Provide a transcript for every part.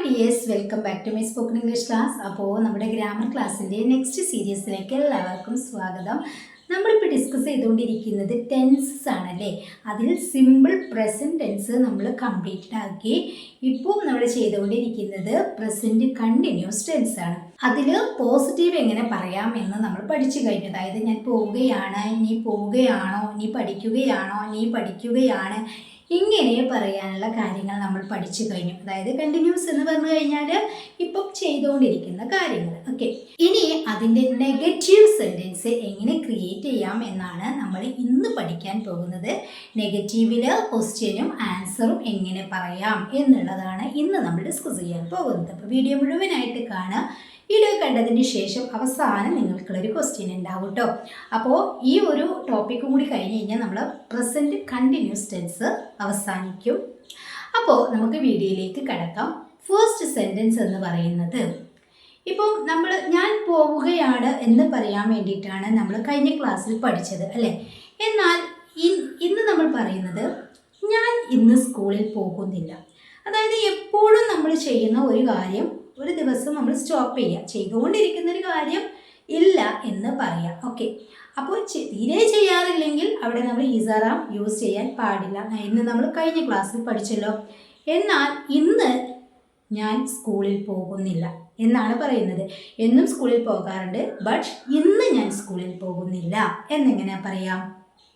Dears, welcome back to my spoken English class. അപ്പോൾ നമ്മുടെ grammar ക്ലാസ്സിൻ്റെ നെക്സ്റ്റ് സീരീസിലേക്ക് എല്ലാവർക്കും സ്വാഗതം. നമ്മളിപ്പോൾ ഡിസ്കസ് ചെയ്തുകൊണ്ടിരിക്കുന്നത് ടെൻസസ് ആണല്ലേ. അതിൽ സിമ്പിൾ പ്രസൻറ്റ് ടെൻസ് നമ്മൾ കംപ്ലീറ്റഡ് ആക്കി. ഇപ്പോൾ നമ്മൾ ചെയ്തുകൊണ്ടിരിക്കുന്നത് പ്രസൻറ്റ് കണ്ടിന്യൂസ് ടെൻസ് ആണ്. അതിൽ പോസിറ്റീവ് എങ്ങനെ പറയാം എന്ന് നമ്മൾ പഠിച്ചു കഴിഞ്ഞു. അതായത് ഞാൻ പോവുകയാണ്, നീ പോവുകയാണോ, നീ പഠിക്കുകയാണോ, നീ പഠിക്കുകയാണ്, ഇങ്ങനെ പറയാനുള്ള കാര്യങ്ങൾ നമ്മൾ പഠിച്ചു കഴിഞ്ഞു. അതായത് കണ്ടിന്യൂസ് എന്ന് പറഞ്ഞു കഴിഞ്ഞാൽ ഇപ്പം ചെയ്തുകൊണ്ടിരിക്കുന്ന കാര്യങ്ങൾ. ഓക്കെ, ഇനി അതിൻ്റെ നെഗറ്റീവ് സെൻറ്റൻസ് എങ്ങനെ ക്രിയേറ്റ് ചെയ്യാം എന്നാണ് നമ്മൾ ഇന്ന് പഠിക്കാൻ പോകുന്നത്. നെഗറ്റീവിൽ ക്വസ്റ്റ്യനും ആൻസറും എങ്ങനെ പറയാം എന്നുള്ളതാണ് ഇന്ന് നമ്മൾ ഡിസ്കസ് ചെയ്യാൻ പോകുന്നത്. അപ്പോൾ വീഡിയോ മുഴുവനായിട്ട് കാണുക. വീഡിയോ കണ്ടതിന് ശേഷം അവസാനം നിങ്ങൾക്കുള്ളൊരു ക്വസ്റ്റ്യൻ ഉണ്ടാവും കേട്ടോ. അപ്പോൾ ഈ ഒരു ടോപ്പിക്കും കൂടി കഴിഞ്ഞ് കഴിഞ്ഞാൽ നമ്മൾ പ്രസൻറ്റ് കണ്ടിന്യൂസ് ടെൻസ് അവസാനിക്കും. അപ്പോൾ നമുക്ക് വീഡിയോയിലേക്ക് കടക്കാം. ഫസ്റ്റ് സെൻറ്റൻസ് എന്ന് പറയുന്നത്, ഇപ്പം ഞാൻ പോവുകയാണ് എന്ന് പറയാൻ വേണ്ടിയിട്ടാണ് നമ്മൾ കഴിഞ്ഞ ക്ലാസ്സിൽ പഠിച്ചത് അല്ലേ. എന്നാൽ ഇന്ന് നമ്മൾ പറയുന്നത് ഞാൻ ഇന്ന് സ്കൂളിൽ പോകുന്നില്ല. അതായത് എപ്പോഴും നമ്മൾ ചെയ്യുന്ന ഒരു കാര്യം ഒരു ദിവസം നമ്മൾ സ്റ്റോപ്പ് ചെയ്യുക, ചെയ്തുകൊണ്ടിരിക്കുന്ന ഒരു കാര്യം ഇല്ല എന്ന് പറയാം. ഓക്കെ, അപ്പോൾ തീരെ ചെയ്യാറില്ലെങ്കിൽ അവിടെ നമ്മൾ ഈസറാം യൂസ് ചെയ്യാൻ പാടില്ല എന്ന് നമ്മൾ കഴിഞ്ഞ ക്ലാസ്സിൽ പഠിച്ചല്ലോ. എന്നാൽ ഇന്ന് ഞാൻ സ്കൂളിൽ പോകുന്നില്ല എന്നാണ് പറയുന്നത്. എന്നും സ്കൂളിൽ പോകാറുണ്ട്, ബട്ട് ഇന്ന് ഞാൻ സ്കൂളിൽ പോകുന്നില്ല എന്നെങ്ങനെ പറയാം?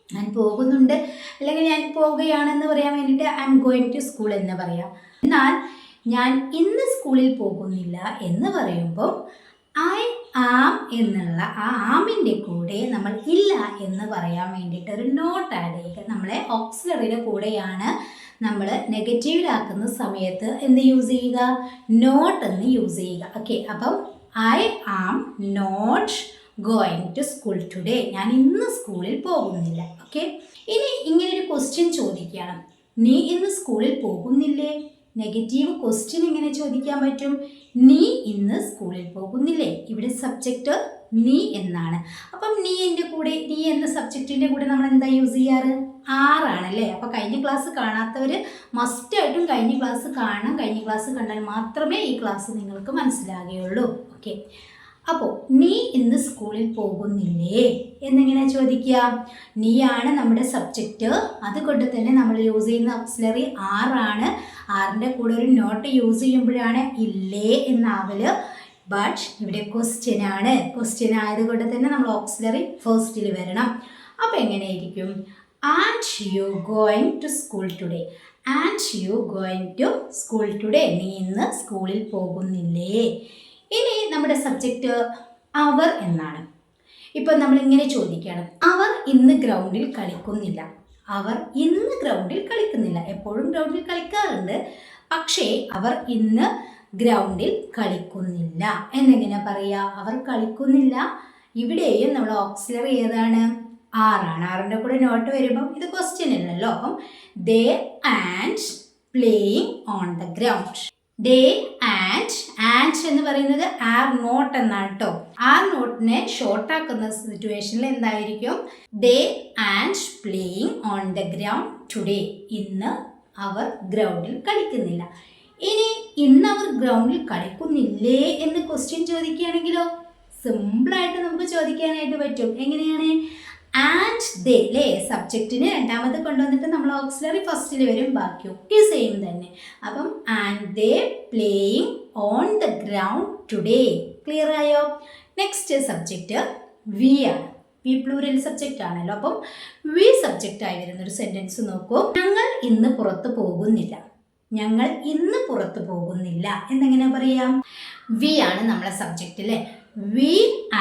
ഞാൻ പോകുന്നുണ്ട് അല്ലെങ്കിൽ ഞാൻ പോവുകയാണെന്ന് പറയാൻ വേണ്ടിയിട്ട് I am going to school എന്ന് പറയാം. എന്നാൽ ഞാൻ ഇന്ന് സ്കൂളിൽ പോകുന്നില്ല എന്ന് പറയുമ്പോൾ ഐ ആം എന്നുള്ള ആ ആമിൻ്റെ കൂടെ നമ്മൾ ഇല്ല എന്ന് പറയാൻ വേണ്ടിയിട്ട് ഒരു നോട്ട് ആഡ് ചെയ്യുക. നമ്മളെ ഓക്സിലറിയുടെ കൂടെയാണ് നമ്മൾ നെഗറ്റീവിലാക്കുന്ന സമയത്ത് എന്ത് യൂസ് ചെയ്യുക? നോട്ട് എന്ന് യൂസ് ചെയ്യുക. ഓക്കെ, അപ്പം I am not going to school today. ഞാൻ ഇന്ന് സ്കൂളിൽ പോകുന്നില്ല. ഓക്കെ, ഇനി ഇങ്ങനൊരു ക്വസ്റ്റ്യൻ ചോദിക്കുകയാണ്, നീ ഇന്ന് സ്കൂളിൽ പോകുന്നില്ലേ? നെഗറ്റീവ് ക്വസ്റ്റ്യൻ എങ്ങനെ ചോദിക്കാൻ പറ്റും? നീ ഇന്ന് സ്കൂളിൽ പോകുന്നില്ലേ? ഇവിടെ സബ്ജക്റ്റ് നീ എന്നാണ്. അപ്പം നീ എന്ന സബ്ജക്റ്റിൻ്റെ കൂടെ നമ്മൾ എന്താ യൂസ് ചെയ്യാറ്? ആറാണല്ലേ. അപ്പോൾ കഴിഞ്ഞ ക്ലാസ് കാണാത്തവർ മസ്റ്റായിട്ടും കഴിഞ്ഞ ക്ലാസ് കാണണം. കഴിഞ്ഞ ക്ലാസ് കണ്ടാൽ മാത്രമേ ഈ ക്ലാസ് നിങ്ങൾക്ക് മനസ്സിലാകുകയുള്ളൂ. ഓക്കെ, അപ്പോൾ നീ ഇന്ന് സ്കൂളിൽ പോകുന്നില്ലേ എന്നെങ്ങനെ ചോദിക്കുക? നീയാണ് നമ്മുടെ സബ്ജക്റ്റ്. അതുകൊണ്ട് തന്നെ നമ്മൾ യൂസ് ചെയ്യുന്ന ഓക്സിലറി ആറാണ്. ആറിൻ്റെ കൂടെ ഒരു നോട്ട് യൂസ് ചെയ്യുമ്പോഴാണ് ഇല്ലേ എന്നാവല്. ബട്ട് ഇവിടെ ക്വസ്റ്റ്യൻ ആണ്. ക്വസ്റ്റ്യൻ ആയതുകൊണ്ട് തന്നെ നമ്മൾ ഓക്സിലറി ഫസ്റ്റിൽ വരണം. അപ്പോൾ എങ്ങനെയായിരിക്കും? And you going to school today. And you going to school today. നീ ഇന്ന് സ്കൂളിൽ പോകുന്നില്ലേ? ഇനി നമ്മുടെ സബ്ജക്റ്റ് അവർ എന്നാണ്. ഇപ്പം നമ്മളിങ്ങനെ ചോദിക്കുകയാണ്, അവർ ഇന്ന് ഗ്രൗണ്ടിൽ കളിക്കുന്നില്ല. അവർ ഇന്ന് ഗ്രൗണ്ടിൽ കളിക്കുന്നില്ല. എപ്പോഴും ഗ്രൗണ്ടിൽ കളിക്കാറുണ്ട്, പക്ഷേ അവർ ഇന്ന് ഗ്രൗണ്ടിൽ കളിക്കുന്നില്ല എന്നെങ്ങനെ പറയുക? അവർ കളിക്കുന്നില്ല. ഇവിടെയും നമ്മൾ ഓക്സിലറി ഏതാണ്? ആറാണ്. ആറിൻ്റെ കൂടെ നോട്ട് വരുമ്പം ഇത് ക്വസ്റ്റ്യൻ അല്ലല്ലോ. അപ്പം they and playing on the ground. They and എന്ന് പറയുന്നത് ആർ നോട്ട് എന്നാണ് കേട്ടോ. ആർ നോട്ടിനെ ഷോർട്ടാക്കുന്ന സിറ്റുവേഷനിൽ എന്തായിരിക്കും? They and playing on the ground today. ഇന്ന് അവർ ഗ്രൗണ്ടിൽ കളിക്കുന്നില്ല. ഇനി ഇന്ന് അവർ ഗ്രൗണ്ടിൽ കളിക്കുന്നില്ലേ എന്ന് ക്വസ്റ്റ്യൻ ചോദിക്കുകയാണെങ്കിലോ സിമ്പിളായിട്ട് നമുക്ക് ചോദിക്കാനായിട്ട് പറ്റും. എങ്ങനെയാണ്? ആൻഡ് ദേ അല്ലേ. സബ്ജക്റ്റിന് രണ്ടാമത് കൊണ്ടുവന്നിട്ട് നമ്മൾ ഓക്സിലറി ഫസ്റ്റിൽ വരും, ബാക്കിയൊക്കെ സെയിം തന്നെ. അപ്പം and they playing on the ground today. Clear ആയോ? നെക്സ്റ്റ് സബ്ജക്റ്റ് വി ആണ്. വി പ്ലൂറൽ സബ്ജക്റ്റ് ആണല്ലോ. അപ്പം വി സബ്ജക്റ്റ് ആയി വരുന്നൊരു സെൻറ്റൻസ് നോക്കൂ. ഞങ്ങൾ ഇന്ന് പുറത്ത് പോകുന്നില്ല. ഞങ്ങൾ ഇന്ന് പുറത്ത് പോകുന്നില്ല എന്നെങ്ങനെ പറയാം? വി ആണ് നമ്മളെ സബ്ജക്റ്റ് അല്ലേ. വി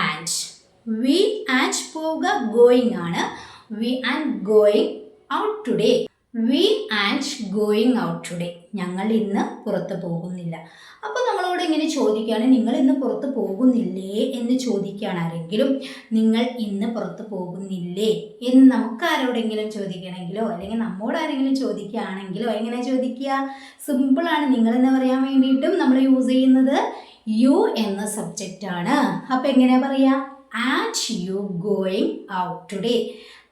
ആൻഡ് പോവുക ഗോയിങ് ആണ്. We and going out today. We and going out today. ഞങ്ങൾ ഇന്ന് പുറത്ത് പോകുന്നില്ല. അപ്പോൾ നമ്മളോട് ഇങ്ങനെ ചോദിക്കുകയാണ്, നിങ്ങൾ ഇന്ന് പുറത്ത് പോകുന്നില്ലേ എന്ന് ചോദിക്കുകയാണ് ആരെങ്കിലും. നിങ്ങൾ ഇന്ന് പുറത്ത് പോകുന്നില്ലേ എന്ന് നമുക്ക് ആരോടെങ്കിലും ചോദിക്കണമെങ്കിലോ അല്ലെങ്കിൽ നമ്മോട് ആരെങ്കിലും ചോദിക്കുകയാണെങ്കിലോ എങ്ങനെ ചോദിക്കുക? സിമ്പിളാണ്. നിങ്ങളെന്ന് പറയാൻ വേണ്ടിയിട്ടും നമ്മൾ യൂസ് ചെയ്യുന്നത് യു എന്ന സബ്ജക്റ്റ് ആണ്. അപ്പോൾ എങ്ങനെ പറയാം? And you going out today.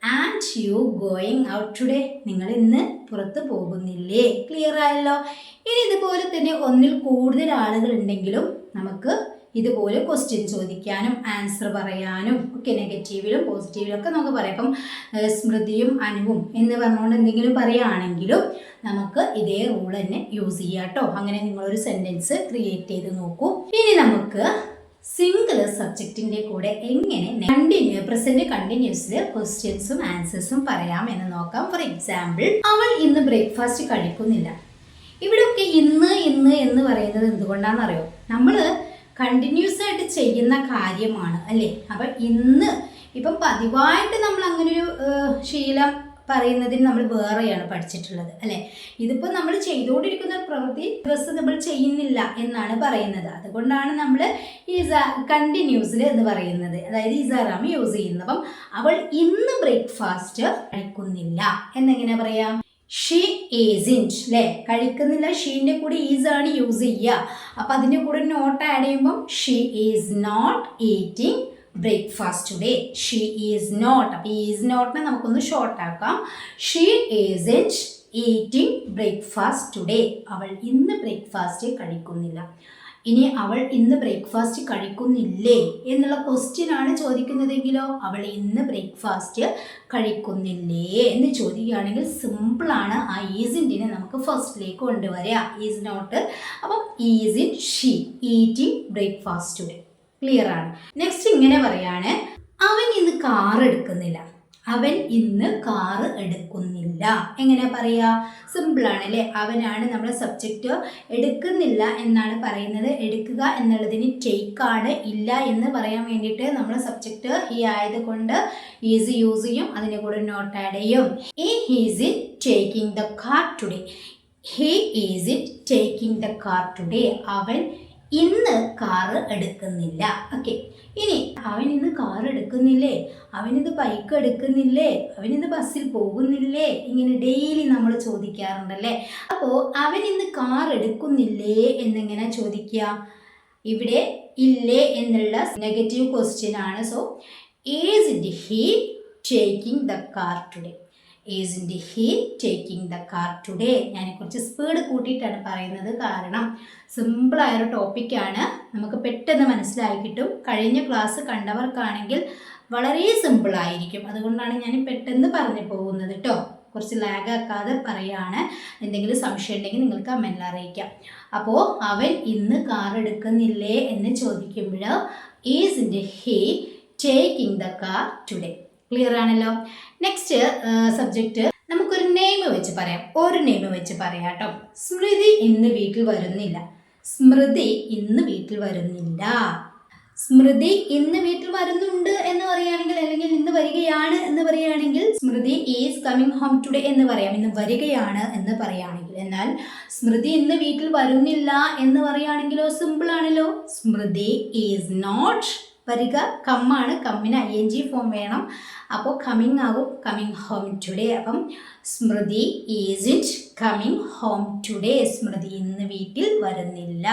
And you going out today, നിങ്ങൾ ഇന്ന് പുറത്ത് പോകുന്നില്ലേ? ക്ലിയർ ആയല്ലോ. ഇനി ഇതുപോലെ തന്നെ ഒന്നിൽ കൂടുതൽ ആളുകൾ ഉണ്ടെങ്കിലും നമുക്ക് ഇതുപോലെ ക്വസ്റ്റ്യൻ ചോദിക്കാനും ആൻസർ പറയാനും ഒക്കെ നെഗറ്റീവിലും പോസിറ്റീവിലും ഒക്കെ നമുക്ക് പറയാം. ഇപ്പം സ്മൃതിയും അനുവും എന്ന് പറഞ്ഞുകൊണ്ട് എന്തെങ്കിലും പറയുകയാണെങ്കിലും നമുക്ക് ഇതേ റൂൾ തന്നെ യൂസ് ചെയ്യാം കേട്ടോ. അങ്ങനെ നിങ്ങളൊരു സെൻറ്റൻസ് ക്രിയേറ്റ് ചെയ്ത് നോക്കൂ. ഇനി നമുക്ക് സിംഗുലർ സബ്ജക്റ്റിന്റെ കൂടെ എങ്ങനെ പ്രസന്റ് കണ്ടിന്യൂസിൽ ക്വസ്റ്റ്യൻസും ആൻസേഴ്സും പറയാം എന്ന് നോക്കാം. ഫോർ എക്സാമ്പിൾ, അവൾ ഇന്ന് ബ്രേക്ക്ഫാസ്റ്റ് കഴിക്കുന്നില്ല. ഇവിടെയൊക്കെ ഇന്ന് ഇന്ന് എന്ന് പറയുന്നത് എന്തുകൊണ്ടാണെന്നറിയോ? നമ്മൾ കണ്ടിന്യൂസ് ആയിട്ട് ചെയ്യുന്ന കാര്യമാണ് അല്ലേ. അപ്പം ഇന്ന് ഇപ്പം പതിവായിട്ട് നമ്മൾ അങ്ങനൊരു ശീലം പറയുന്നതിന് നമ്മൾ വേറെയാണ് പഠിച്ചിട്ടുള്ളത് അല്ലേ. ഇതിപ്പോൾ നമ്മൾ ചെയ്തുകൊണ്ടിരിക്കുന്ന ഒരു പ്രവൃത്തി ദിവസം നമ്മൾ ചെയ്യുന്നില്ല എന്നാണ് പറയുന്നത്. അതുകൊണ്ടാണ് നമ്മൾ കണ്ടിന്യൂസിൽ എന്ന് പറയുന്നത്, അതായത് ഇസാറാം യൂസ് ചെയ്യുന്നത്. അപ്പം അവൾ ഇന്ന് ബ്രേക്ക്ഫാസ്റ്റ് കഴിക്കുന്നില്ല എന്നെങ്ങനെ പറയാം? ഷീ ഈസിൻറ്റ് അല്ലേ. കഴിക്കുന്നില്ല, ഷീൻ്റെ കൂടെ ഈസ് ആണ് യൂസ് ചെയ്യുക. അപ്പം അതിൻ്റെ കൂടെ നോട്ട് ആഡ് ചെയ്യുമ്പം she is not eating breakfast today. She is not, അപ്പോൾ ഈസ് നോട്ടിനെ നമുക്കൊന്ന് ഷോർട്ട് ആക്കാം. She isn't eating breakfast today. അവൾ ഇന്ന് ബ്രേക്ക്ഫാസ്റ്റ് കഴിക്കുന്നില്ല. ഇനി അവൾ ഇന്ന് ബ്രേക്ക്ഫാസ്റ്റ് കഴിക്കുന്നില്ലേ എന്നുള്ള ക്വസ്റ്റ്യൻ ആണ് ചോദിക്കുന്നതെങ്കിലോ അവൾ ഇന്ന് ബ്രേക്ക്ഫാസ്റ്റ് കഴിക്കുന്നില്ലേ എന്ന് ചോദിക്കുകയാണെങ്കിൽ സിമ്പിളാണ്. ആ ഈസിൻറ്റിനെ നമുക്ക് ഫസ്റ്റിലേക്ക് കൊണ്ടുവരിക. ഈസ് നോട്ട്, അപ്പം is it she eating breakfast today. Clear ആണ്. നെക്സ്റ്റ് ഇങ്ങനെ പറയാണ്, അവൻ ഇന്ന് കാർ എടുക്കുന്നില്ല. അവൻ ഇന്ന് കാറ് എടുക്കുന്നില്ല എങ്ങനെ പറയാ? സിമ്പിളാണ് അല്ലേ. അവനാണ് നമ്മുടെ സബ്ജക്റ്റ്. എടുക്കുന്നില്ല എന്നാണ് പറയുന്നത്. എടുക്കുക എന്നുള്ളതിന് ടേക്ക് ആണ്. ഇല്ല എന്ന് പറയാൻ വേണ്ടിയിട്ട് നമ്മൾ സബ്ജക്റ്റ് ഹി ആയതുകൊണ്ട് ഈസ് യൂസ് ചെയ്യും. അതിൻ്റെ കൂടെ നോട്ട് ആഡ് ചെയ്യും. Is it taking the car today. He is it taking the car today. അവൻ ഇന്ന് കാറ് എടുക്കുന്നില്ല. ഓക്കെ, ഇനി അവൻ ഇന്ന് കാർ എടുക്കുന്നില്ലേ, അവനിത് ബൈക്ക് എടുക്കുന്നില്ലേ, അവനിന്ന് ബസ്സിൽ പോകുന്നില്ലേ, ഇങ്ങനെ ഡെയിലി നമ്മൾ ചോദിക്കാറുണ്ടല്ലേ. അപ്പോൾ അവൻ ഇന്ന് കാർ എടുക്കുന്നില്ലേ എന്നിങ്ങനെ ചോദിക്കുക. ഇവിടെ ഇല്ലേ എന്നുള്ള നെഗറ്റീവ് ക്വസ്റ്റ്യൻ ആണ്. So is he taking the car today. Isn't he taking the car today. ഞാൻ കുറച്ച് സ്പീഡ് കൂട്ടിയിട്ടാണ് പറയുന്നത്, കാരണം സിമ്പിളായൊരു ടോപ്പിക്കാണ്, നമുക്ക് പെട്ടെന്ന് മനസ്സിലായി കിട്ടും. കഴിഞ്ഞ ക്ലാസ് കണ്ടവർക്കാണെങ്കിൽ വളരെ സിമ്പിളായിരിക്കും. അതുകൊണ്ടാണ് ഞാൻ പെട്ടെന്ന് പറഞ്ഞു പോകുന്നത് കേട്ടോ. കുറച്ച് ലാഗാക്കാതെ പറയുകയാണ്. എന്തെങ്കിലും സംശയം ഉണ്ടെങ്കിൽ നിങ്ങൾക്ക് കമൻറ്റിൽ അറിയിക്കാം. അപ്പോൾ അവൻ ഇന്ന് കാർ എടുക്കുന്നില്ലേ എന്ന് ചോദിക്കുമ്പോൾ isn't he taking the car today. Clear ആണല്ലോ. നെക്സ്റ്റ് സബ്ജക്റ്റ് നമുക്കൊരു നെയിം വെച്ച് പറയാം. ഒരു നെയിം വെച്ച് പറയാം കേട്ടോ. സ്മൃതി ഇന്ന് വീട്ടിൽ വരുന്നില്ല. സ്മൃതി ഇന്ന് വീട്ടിൽ വരുന്നില്ല. സ്മൃതി ഇന്ന് വീട്ടിൽ വരുന്നുണ്ട് എന്ന് പറയുകയാണെങ്കിൽ, അല്ലെങ്കിൽ ഇന്ന് വരികയാണ് എന്ന് പറയുകയാണെങ്കിൽ സ്മൃതി ഈസ് കമ്മിങ് ഹോം ടുഡേ എന്ന് പറയാം. ഇന്ന് വരികയാണ് എന്ന് പറയുകയാണെങ്കിൽ. എന്നാൽ സ്മൃതി ഇന്ന് വീട്ടിൽ വരുന്നില്ല എന്ന് പറയുകയാണെങ്കിലോ സിമ്പിൾ ആണല്ലോ. സ്മൃതി ഈസ് നോട്ട് വരിക, കമ്മാണ്, കമ്മിന് ING ഫോം വേണം. അപ്പോൾ കമ്മിങ് ആകും, കമ്മിങ് ഹോം ടുഡേ. അപ്പം സ്മൃതി ഈസിൻറ്റ് കമ്മിങ് ഹോം ടുഡേ. സ്മൃതി ഇന്ന് വീട്ടിൽ വരുന്നില്ല.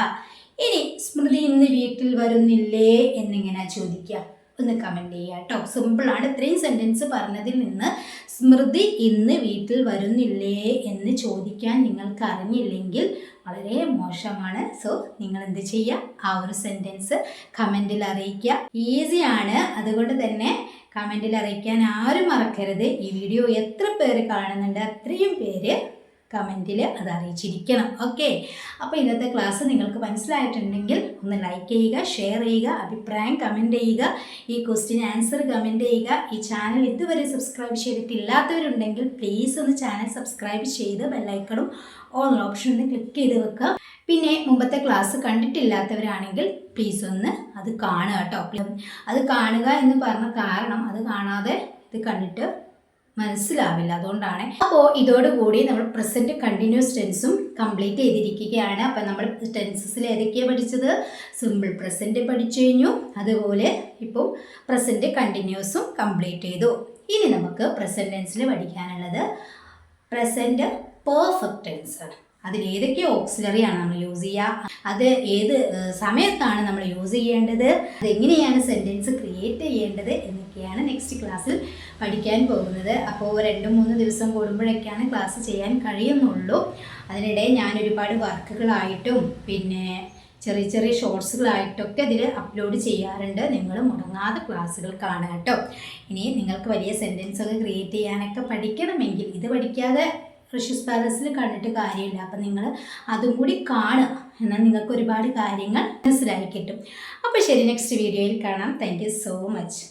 ഇനി സ്മൃതി ഇന്ന് വീട്ടിൽ വരുന്നില്ലേ എന്നിങ്ങനെ ചോദിക്കുക. ഒന്ന് കമൻറ്റ് ചെയ്യുക കേട്ടോ. സിമ്പിളാണ്. ഇത്രയും സെൻറ്റൻസ് പറഞ്ഞതിൽ നിന്ന് സ്മൃതി ഇന്ന് വീട്ടിൽ വരുന്നില്ലേ എന്ന് ചോദിക്കാൻ നിങ്ങൾക്ക് അറിഞ്ഞില്ലെങ്കിൽ വളരെ മോശമാണ്. സോ നിങ്ങൾ എന്ത് ചെയ്യുക, ആ ഒരു സെൻറ്റൻസ് കമൻറ്റിൽ അറിയിക്കുക. ഈസിയാണ്. അതുകൊണ്ട് തന്നെ കമൻറ്റിൽ അറിയിക്കാൻ ആരും മറക്കരുത്. ഈ വീഡിയോ എത്ര പേര് കാണുന്നുണ്ട് അത്രയും പേര് കമൻറ്റിൽ അത് അറിയിച്ചിരിക്കണം. ഓക്കെ, അപ്പോൾ ഇന്നത്തെ ക്ലാസ് നിങ്ങൾക്ക് മനസ്സിലായിട്ടുണ്ടെങ്കിൽ ഒന്ന് ലൈക്ക് ചെയ്യുക, ഷെയർ ചെയ്യുക, അഭിപ്രായം കമൻറ്റ് ചെയ്യുക, ഈ ക്വസ്റ്റ്യൻ ആൻസർ കമൻറ്റ് ചെയ്യുക. ഈ ചാനൽ ഇതുവരെ സബ്സ്ക്രൈബ് ചെയ്തിട്ടില്ലാത്തവരുണ്ടെങ്കിൽ പ്ലീസ് ഒന്ന് ചാനൽ സബ്സ്ക്രൈബ് ചെയ്ത് ബെല്ലൈക്കണും ഓൾ ഓപ്ഷൻ ഒന്ന് ക്ലിക്ക് ചെയ്ത് വെക്കുക. പിന്നെ മുമ്പത്തെ ക്ലാസ് കണ്ടിട്ടില്ലാത്തവരാണെങ്കിൽ പ്ലീസ് ഒന്ന് അത് കാണുക കേട്ടോ. അത് കാണുക എന്ന് പറഞ്ഞ കാരണം അത് കാണാതെ ഇത് കണ്ടിട്ട് മനസ്സിലാവില്ല, അതുകൊണ്ടാണ്. അപ്പോൾ ഇതോടുകൂടി നമ്മൾ പ്രസൻറ്റ് കണ്ടിന്യൂസ് ടെൻസും കംപ്ലീറ്റ് ചെയ്തിരിക്കുകയാണ്. അപ്പോൾ നമ്മൾ ടെൻസസിൽ ഏതൊക്കെയാണ് പഠിച്ചത്? സിമ്പിൾ പ്രസൻറ്റ് പഠിച്ചു കഴിഞ്ഞു. അതുപോലെ ഇപ്പോൾ പ്രസൻറ്റ് കണ്ടിന്യൂസും കംപ്ലീറ്റ് ചെയ്തു. ഇനി നമുക്ക് പ്രസൻറ്റ് ടെൻസിൽ പഠിക്കാനുള്ളത് പ്രസൻറ്റ് പെർഫെക്റ്റ് ടെൻസ് ആണ്. അതിലേതൊക്കെ ഓക്സിലറിയാണ് നമ്മൾ യൂസ് ചെയ്യുക, അത് ഏത് സമയത്താണ് നമ്മൾ യൂസ് ചെയ്യേണ്ടത്, അതെങ്ങനെയാണ് സെൻറ്റൻസ് ക്രിയേറ്റ് ചെയ്യേണ്ടത് എന്നൊക്കെയാണ് നെക്സ്റ്റ് ക്ലാസ്സിൽ പഠിക്കാൻ പോകുന്നത്. അപ്പോൾ 2-3 ദിവസം കൂടുമ്പോഴൊക്കെയാണ് ക്ലാസ് ചെയ്യാൻ കഴിയുന്നുള്ളൂ. അതിനിടെ ഞാൻ ഒരുപാട് വർക്കുകളായിട്ടും പിന്നെ ചെറിയ ചെറിയ ഷോർട്സുകളായിട്ടൊക്കെ ഇതിൽ അപ്ലോഡ് ചെയ്യാറുണ്ട്. നിങ്ങൾ മുടങ്ങാതെ ക്ലാസ്സുകൾ കാണുക കേട്ടോ. ഇനി നിങ്ങൾക്ക് വലിയ സെൻറ്റൻസ് ഒക്കെ ക്രിയേറ്റ് ചെയ്യാനൊക്കെ പഠിക്കണമെങ്കിൽ ഇത് പഠിക്കാതെ പ്രഷ്യസ് പാലസിൽ കണ്ടിട്ട് കാര്യമില്ല. അപ്പം നിങ്ങൾ അതും കൂടി കാണുക, എന്നാൽ നിങ്ങൾക്ക് ഒരുപാട് കാര്യങ്ങൾ മനസ്സിലായി കിട്ടും. അപ്പോൾ ശരി, നെക്സ്റ്റ് വീഡിയോയിൽ കാണാം. Thank you so much.